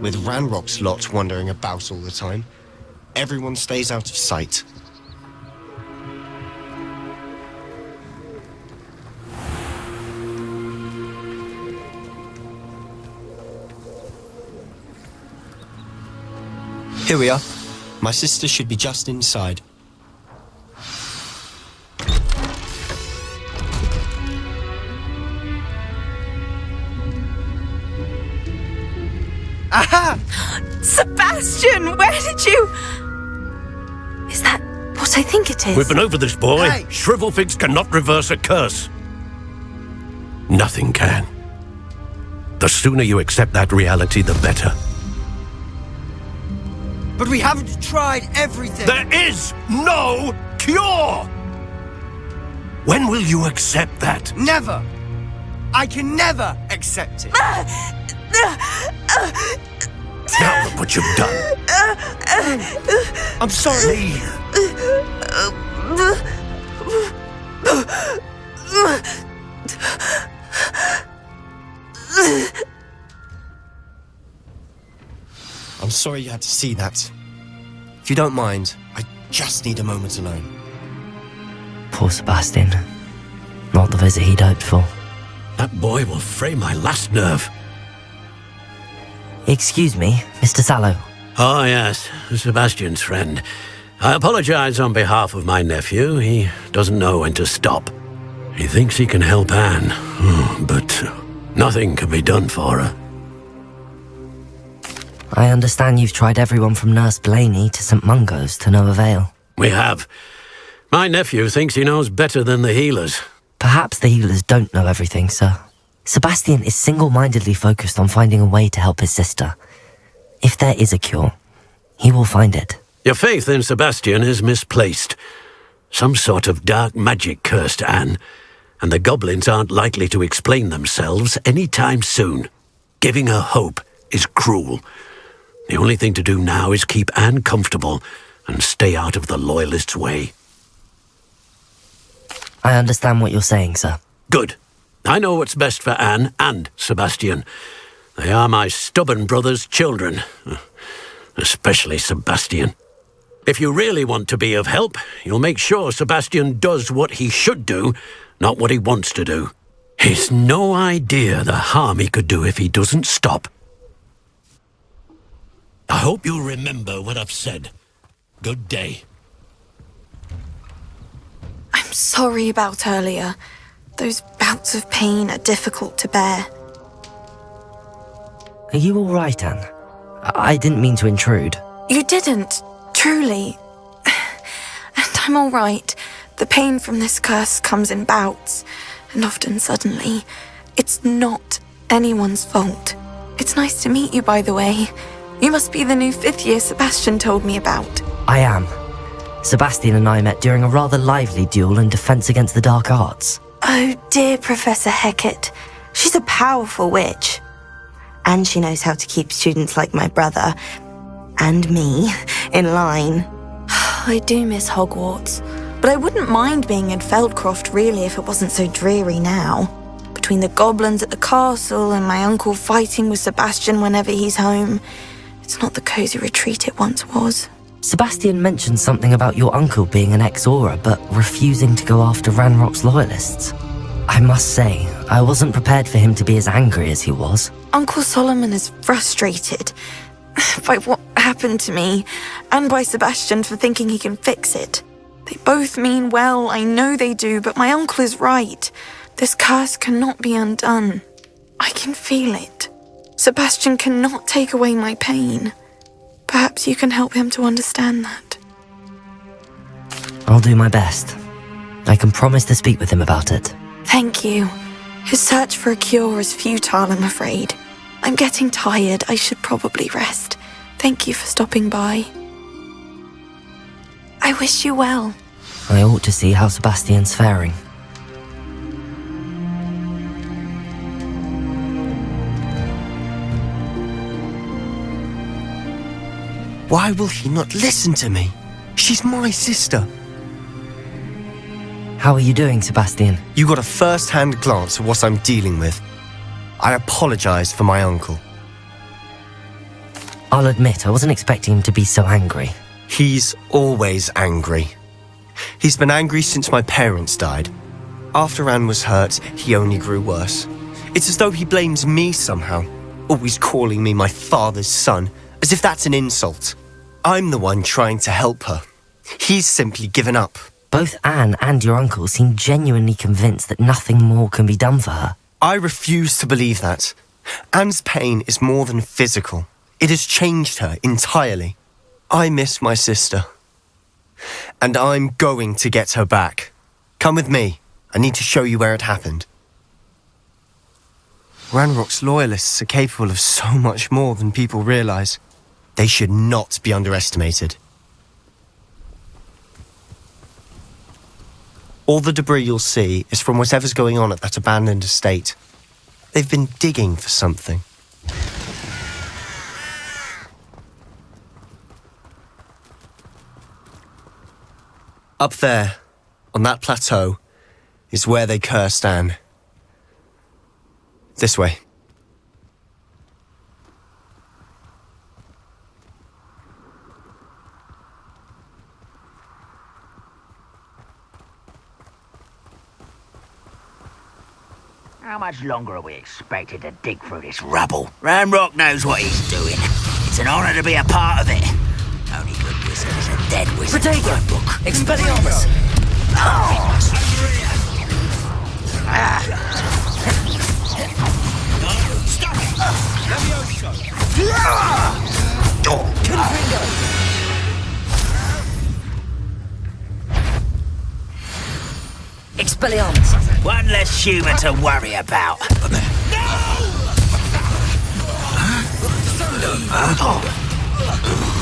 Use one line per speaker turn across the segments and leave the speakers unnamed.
With Ranrock's lot wandering about all the time, everyone stays out of sight. Here we are. My sister should be just inside.
Aha!
Sebastian, where did you... Is that what I think it is?
We've been over this, boy.
Hey.
Shrivelfigs cannot reverse a curse. Nothing can. The sooner you accept that reality, the better.
But we haven't tried everything.
There is no cure! When will you accept that?
Never! I can never accept it.
Now look what you've done.
I'm sorry.
Leave.
I'm sorry you had to see that. If you don't mind, I just need a moment alone.
Poor Sebastian. Not the visit he'd hoped for.
That boy will fray my last nerve.
Excuse me, Mr. Sallow.
Oh, yes, Sebastian's friend. I apologize on behalf of my nephew. He doesn't know when to stop. He thinks he can help Anne, but nothing can be done for her.
I understand you've tried everyone from Nurse Blaney to St. Mungo's to no avail.
We have. My nephew thinks he knows better than the healers.
Perhaps the healers don't know everything, sir. Sebastian is single-mindedly focused on finding a way to help his sister. If there is a cure, he will find it.
Your faith in Sebastian is misplaced. Some sort of dark magic cursed Anne, and the goblins aren't likely to explain themselves any time soon. Giving her hope is cruel. The only thing to do now is keep Anne comfortable and stay out of the Loyalists' way.
I understand what you're saying, sir.
Good. I know what's best for Anne and Sebastian. They are my stubborn brother's children. Especially Sebastian. If you really want to be of help, you'll make sure Sebastian does what he should do, not what he wants to do. He's no idea the harm he could do if he doesn't stop. I hope you'll remember what I've said. Good day.
I'm sorry about earlier. Those bouts of pain are difficult to bear.
Are you all right, Anne? I didn't mean to intrude.
You didn't, truly. And I'm all right. The pain from this curse comes in bouts, and often suddenly. It's not anyone's fault. It's nice to meet you, by the way. You must be the new 5th year Sebastian told me about.
I am. Sebastian and I met during a rather lively duel in Defense Against the Dark Arts.
Oh dear, Professor Hecat. She's a powerful witch. And she knows how to keep students like my brother, and me, in line.
I do miss Hogwarts, but I wouldn't mind being in Feldcroft really if it wasn't so dreary now. Between the goblins at the castle and my uncle fighting with Sebastian whenever he's home, it's not the cozy retreat it once was.
Sebastian mentioned something about your uncle being an ex-Aura, but refusing to go after Ranrock's loyalists. I must say, I wasn't prepared for him to be as angry as he was.
Uncle Solomon is frustrated by what happened to me, and by Sebastian for thinking he can fix it. They both mean well, I know they do, but my uncle is right. This curse cannot be undone. I can feel it. Sebastian cannot take away my pain. Perhaps you can help him to understand that.
I'll do my best. I can promise to speak with him about it.
Thank you. His search for a cure is futile, I'm afraid. I'm getting tired. I should probably rest. Thank you for stopping by. I wish you well.
I ought to see how Sebastian's faring.
Why will he not listen to me? She's my sister.
How are you doing, Sebastian?
You got a first-hand glance at what I'm dealing with. I apologize for my uncle.
I'll admit, I wasn't expecting him to be so angry.
He's always angry. He's been angry since my parents died. After Anne was hurt, he only grew worse. It's as though he blames me somehow, always calling me my father's son, as if that's an insult. I'm the one trying to help her. He's simply given up.
Both Anne and your uncle seem genuinely convinced that nothing more can be done for her.
I refuse to believe that. Anne's pain is more than physical. It has changed her entirely. I miss my sister. And I'm going to get her back. Come with me. I need to show you where it happened. Ranrock's loyalists are capable of so much more than people realize. They should not be underestimated. All the debris you'll see is from whatever's going on at that abandoned estate. They've been digging for something. Up there, on that plateau, is where they cursed Anne. This way.
How much longer are we expected to dig through this rubble? Ranrock knows what he's doing. It's an honor to be a part of it. Only good wizard is a dead wizard.
Protego! Expelliarmus!
Stop it!
Expelliarmus!
One less human to worry about.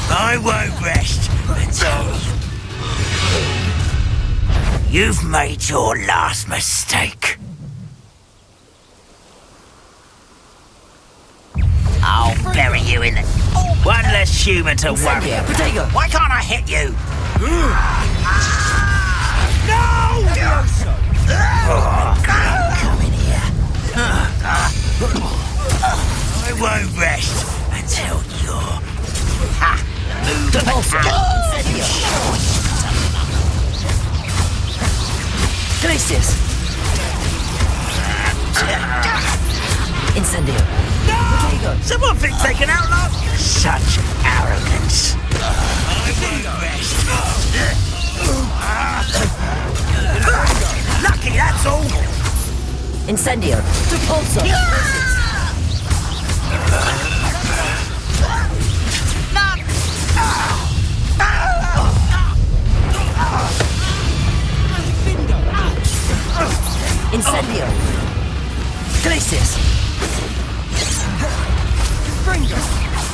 I won't rest until you've made your last mistake. I'll bury you in it. One less human to worry about.
Protego!
Why can't I hit you? No! Come in here. I won't rest until you're moved
Glacius! Incendio!
No! Someone think they can outlaw? Such arrogance. I won't rest. Lucky, that's all.
Incendio! Repulsor! Incendio! Glacius!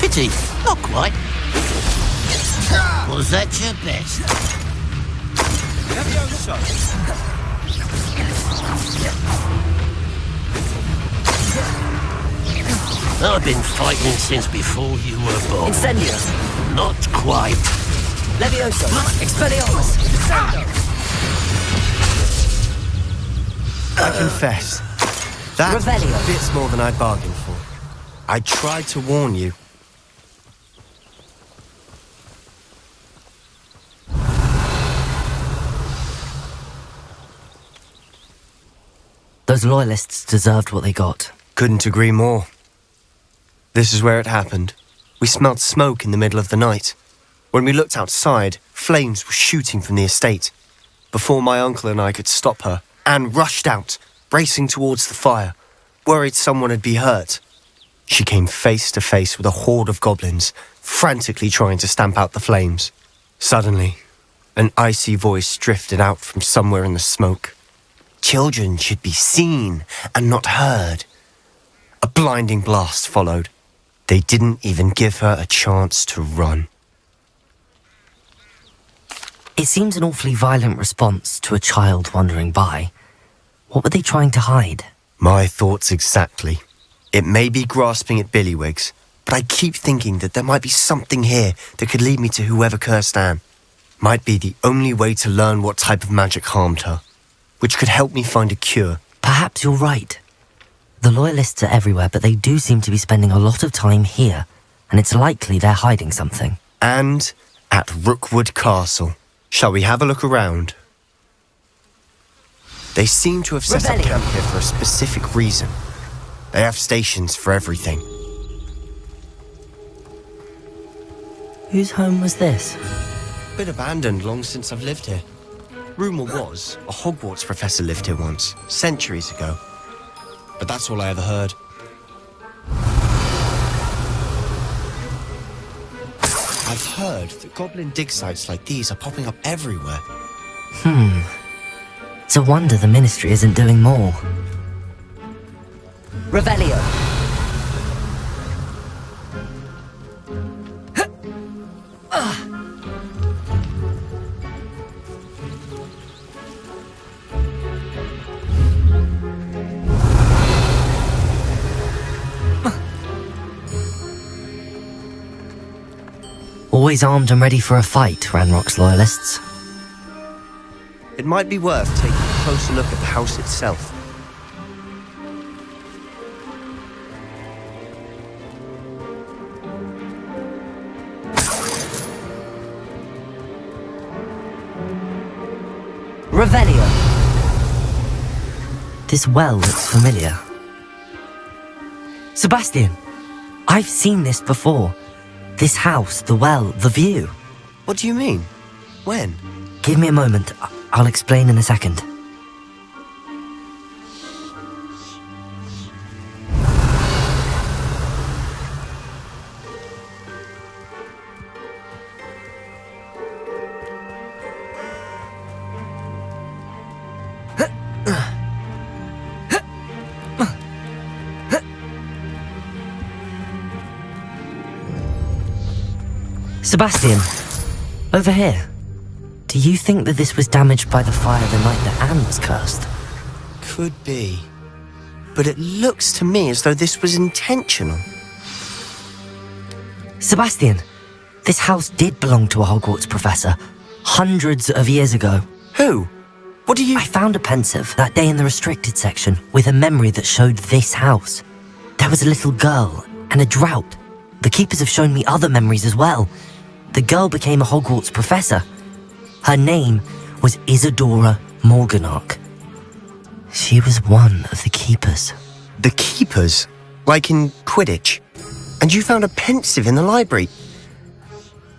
Pity, not quite. Was that your best? I've been fighting since before you were born.
Incendio!
Not quite.
Levioso! Expelliarmus!
I confess, that
Revelio.
bit's more than I bargained for. I tried to warn you.
Those loyalists deserved what they got.
Couldn't agree more. This is where it happened. We smelled smoke in the middle of the night. When we looked outside, flames were shooting from the estate. Before my uncle and I could stop her, Anne rushed out, racing towards the fire, worried someone had been hurt. She came face to face with a horde of goblins, frantically trying to stamp out the flames. Suddenly, an icy voice drifted out from somewhere in the smoke. Children should be seen and not heard. A blinding blast followed. They didn't even give her a chance to run.
It seems an awfully violent response to a child wandering by. What were they trying to hide?
My thoughts exactly. It may be grasping at billywhigs, but I keep thinking that there might be something here that could lead me to whoever cursed Anne. Might be the only way to learn what type of magic harmed her, which could help me find a cure.
Perhaps you're right. The loyalists are everywhere, but they do seem to be spending a lot of time here, and it's likely they're hiding something.
And at Rookwood Castle. Shall we have a look around? They seem to have set up camp here for a specific reason. They have stations for everything.
Whose home was this?
Been abandoned long since I've lived here. Rumour was a Hogwarts professor lived here once, centuries ago. But that's all I ever heard. I've heard that goblin dig sites like these are popping up everywhere.
It's a wonder the Ministry isn't doing more.
Revelio.
Always armed and ready for a fight, Ranrock's loyalists.
It might be worth taking a closer look at the house itself.
Revelio.
This well looks familiar. Sebastian, I've seen this before. This house, the well, the view.
What do you mean? When?
Give me a moment. I'll explain in a second. Sebastian, over here. Do you think that this was damaged by the fire the night that Anne was cursed?
Could be. But it looks to me as though this was intentional.
Sebastian, this house did belong to a Hogwarts professor, hundreds of years ago.
Who? What do you...
I found a pensive that day in the restricted section with a memory that showed this house. There was a little girl and a drought. The keepers have shown me other memories as well. The girl became a Hogwarts professor. Her name was Isadora Morganach. She was one of the keepers.
The keepers? Like in Quidditch? And you found a pensive in the library?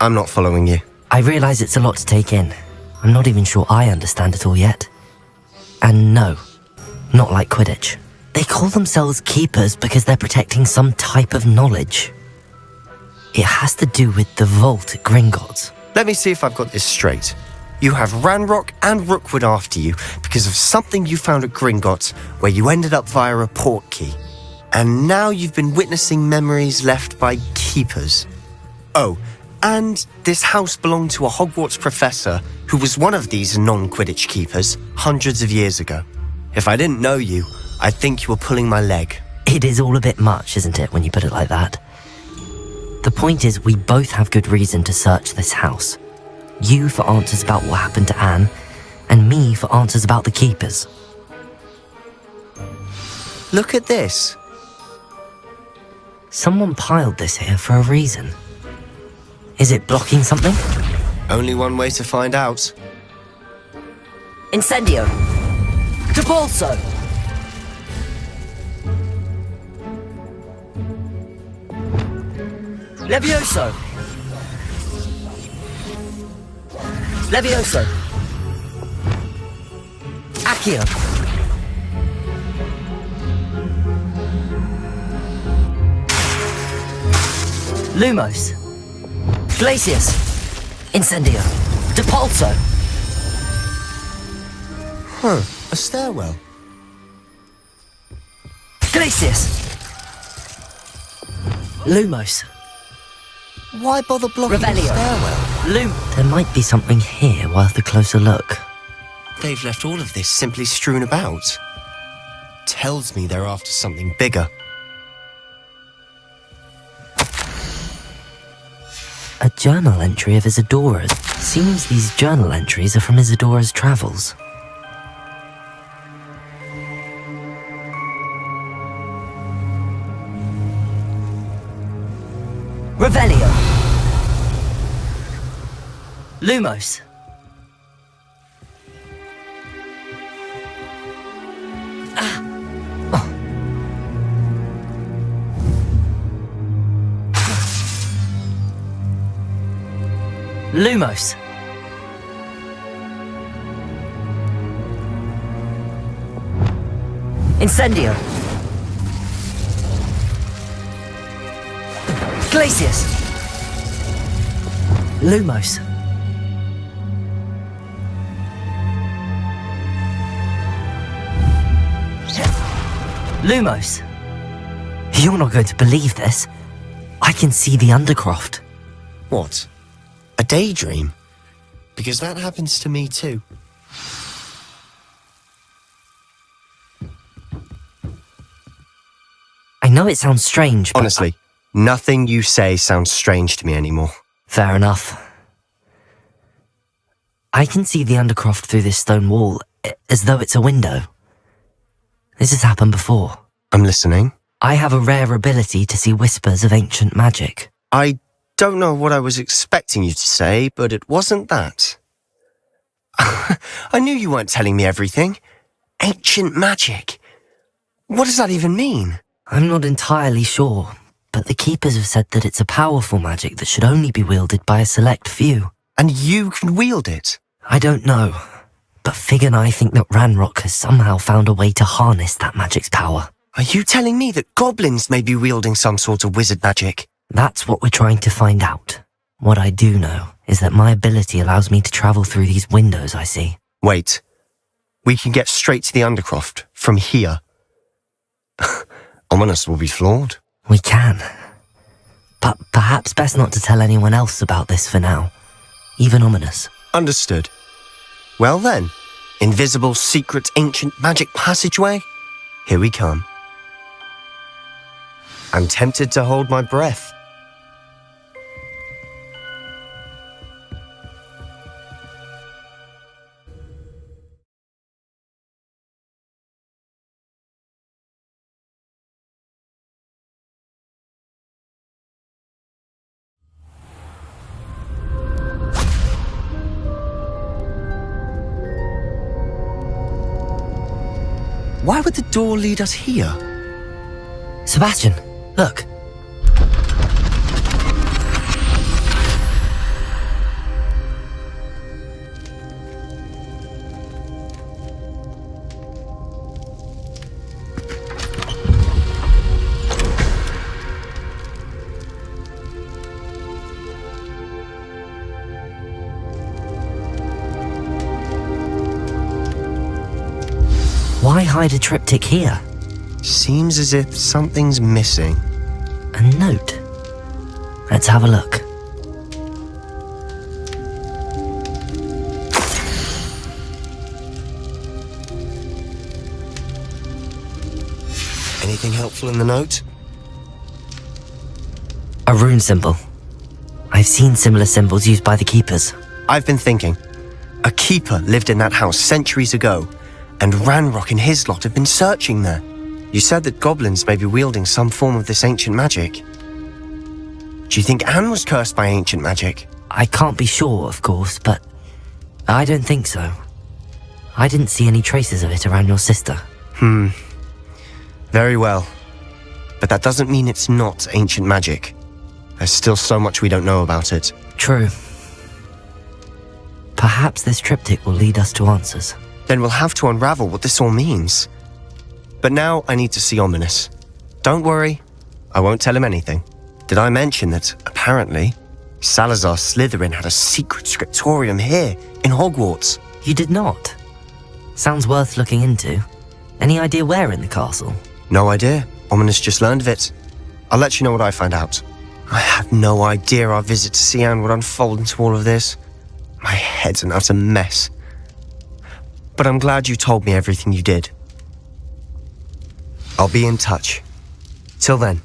I'm not following you.
I realise it's a lot to take in. I'm not even sure I understand it all yet. And no, not like Quidditch. They call themselves keepers because they're protecting some type of knowledge. It has to do with the vault at Gringotts.
Let me see if I've got this straight. You have Ranrock and Rookwood after you because of something you found at Gringotts where you ended up via a port key. And now you've been witnessing memories left by keepers. Oh, and this house belonged to a Hogwarts professor who was one of these non-Quidditch keepers hundreds of years ago. If I didn't know you, I'd think you were pulling my leg.
It is all a bit much, isn't it, when you put it like that? The point is, we both have good reason to search this house. You for answers about what happened to Anne, and me for answers about the keepers.
Look at this.
Someone piled this here for a reason. Is it blocking something?
Only one way to find out.
Incendio. Depulso. Levioso. Levioso. Accio. Lumos. Glacius. Incendio. Depulso.
Huh, a stairwell.
Glacius. Lumos.
Why bother blocking the
Revelio.
stairwell?
There might be something here worth a closer look.
They've left all of this simply strewn about. Tells me they're after something bigger.
A journal entry of Isadora's. Seems these journal entries are from Isadora's travels.
Revelio. Lumos. Lumos. Incendio. Glacius. Lumos. Lumos.
You're not going to believe this. I can see the Undercroft.
What? A daydream? Because that happens to me too.
I know it sounds strange, but...
Honestly, nothing you say sounds strange to me anymore.
Fair enough. I can see the Undercroft through this stone wall, as though it's a window. This has happened before.
I'm listening.
I have a rare ability to see whispers of ancient magic.
I don't know what I was expecting you to say, but it wasn't that. I knew you weren't telling me everything. Ancient magic. What does that even mean?
I'm not entirely sure, but the Keepers have said that it's a powerful magic that should only be wielded by a select few.
And you can wield it?
I don't know, but Fig and I think that Ranrock has somehow found a way to harness that magic's power.
Are you telling me that goblins may be wielding some sort of wizard magic?
That's what we're trying to find out. What I do know is that my ability allows me to travel through these windows I see.
Wait. We can get straight to the Undercroft from here. Ominous will be floored.
We can. But perhaps best not to tell anyone else about this for now. Even Ominous.
Understood. Well then, invisible, secret, ancient magic passageway? Here we come. I'm tempted to hold my breath. Why would the door lead us here?
Sebastian, look. Why hide a triptych here?
Seems as if something's missing.
A note. Let's have a look.
Anything helpful in the note?
A rune symbol. I've seen similar symbols used by the Keepers.
I've been thinking. A keeper lived in that house centuries ago, and Ranrock and his lot have been searching there. You said that goblins may be wielding some form of this ancient magic. Do you think Anne was cursed by ancient magic?
I can't be sure, of course, but I don't think so. I didn't see any traces of it around your sister.
Very well. But that doesn't mean it's not ancient magic. There's still so much we don't know about it.
True. Perhaps this triptych will lead us to answers.
Then we'll have to unravel what this all means. But now I need to see Ominous. Don't worry, I won't tell him anything. Did I mention that, apparently, Salazar Slytherin had a secret scriptorium here in Hogwarts?
You did not? Sounds worth looking into. Any idea where in the castle?
No idea. Ominous just learned of it. I'll let you know what I find out. I had no idea our visit to Sian would unfold into all of this. My head's an utter mess. But I'm glad you told me everything you did. I'll be in touch. Till then.